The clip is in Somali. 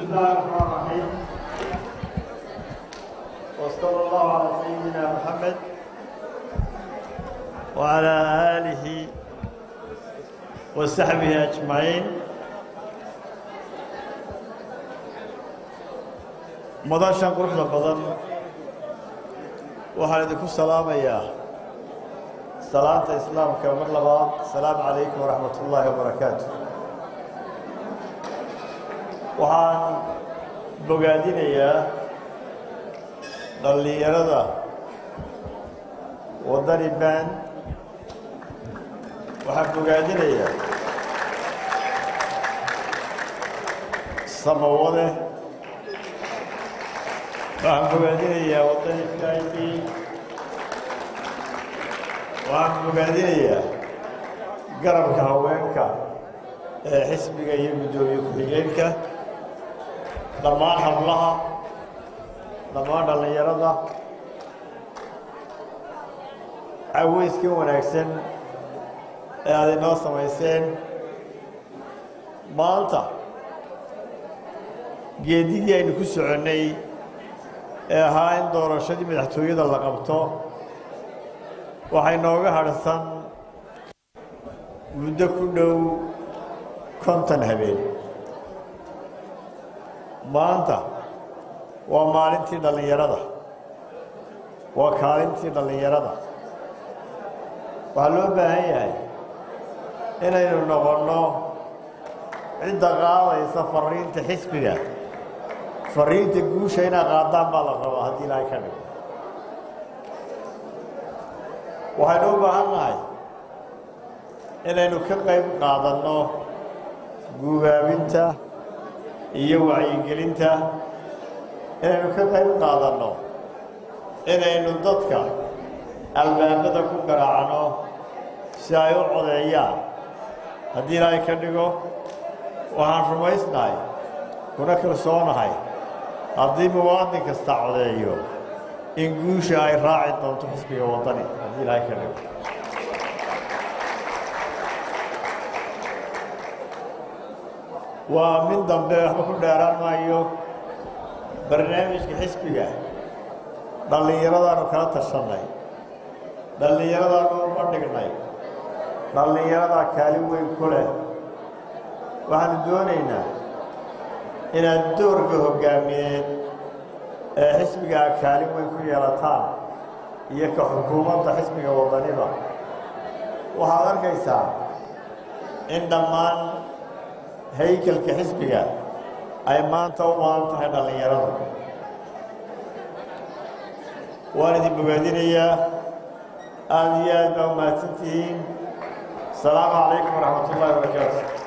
الله الرحمن الرحيم وصلى الله على سيدنا محمد وعلى آله وصحبه أجمعين. مداشان قرحة بدن وحالدكم السلام يا سلامة الإسلام كمر لبا. السلام عليكم ورحمة الله وبركاته. waxaan bogaadinayaa dhalinyarada wadani band. waxaan bogaadinayaa samawade. waxaan bogaadinayaa wadani fib. waxaan bogaadinayaa garabka haweenka ee xisbiga iyo guddoomiye ku-xigeenka, dhammaan hablaha, dhammaan dhalinyarada. caweyskii wanaagsan ee aad inoo samayseen maanta. geedigii aynu ku soconnay ee ahaa in doorashadii madaxtooyada la qabto waxay nooga hadhsan muddo ku dhow 50 habeen. maanta waa maalintii dhallinyarada, waa kaalintii dhallinyarada. waxaa loo baahan yahay inaynu noqonno cidda qaadaysa fariinta xisbiga. fariinta guusha inaa qaadaan baa la rabaa haddii ilaahay ka dhigo. waxaynu u baahan nahay inaynu ka qayb qaadanno guubaabinta iyo wacyigelinta. inaynu ka qayb qaadanno inaynu dadka albaabada ku garaacno si ay u codeeyaan haddii ilaahay ka dhigo. waxaan rumaysnahay kuna kalsoonahay haddii muwaadin kasta codeeyo in guusha ay raaci doonto xisbiga wadani haddii ilaahay ka dhigo. waa mid dambe waxba ku dheeraan maayo. barnaamijka xisbiga dhallinyaradaanu kala tashannay, dhallinyaradaanu u bandhignay, dhallinyaradaa kaalin weyn ku leh. waxaanu doonaynaa inaad doorka hoggaamiyeed ee xisbigaa kaalin weyn ku yeelataan iyo ka xukuumadda xisbiga wadaniba. waxaad arkaysaa in dhammaan haykalka xisbiga ay maanta u baahan tahay dhallinyarada. waan idin bogaadinayaa. aad iyo aad baa umahadsantihiin. asalaamu calaykum waraxmat ullahi wabarakaatu.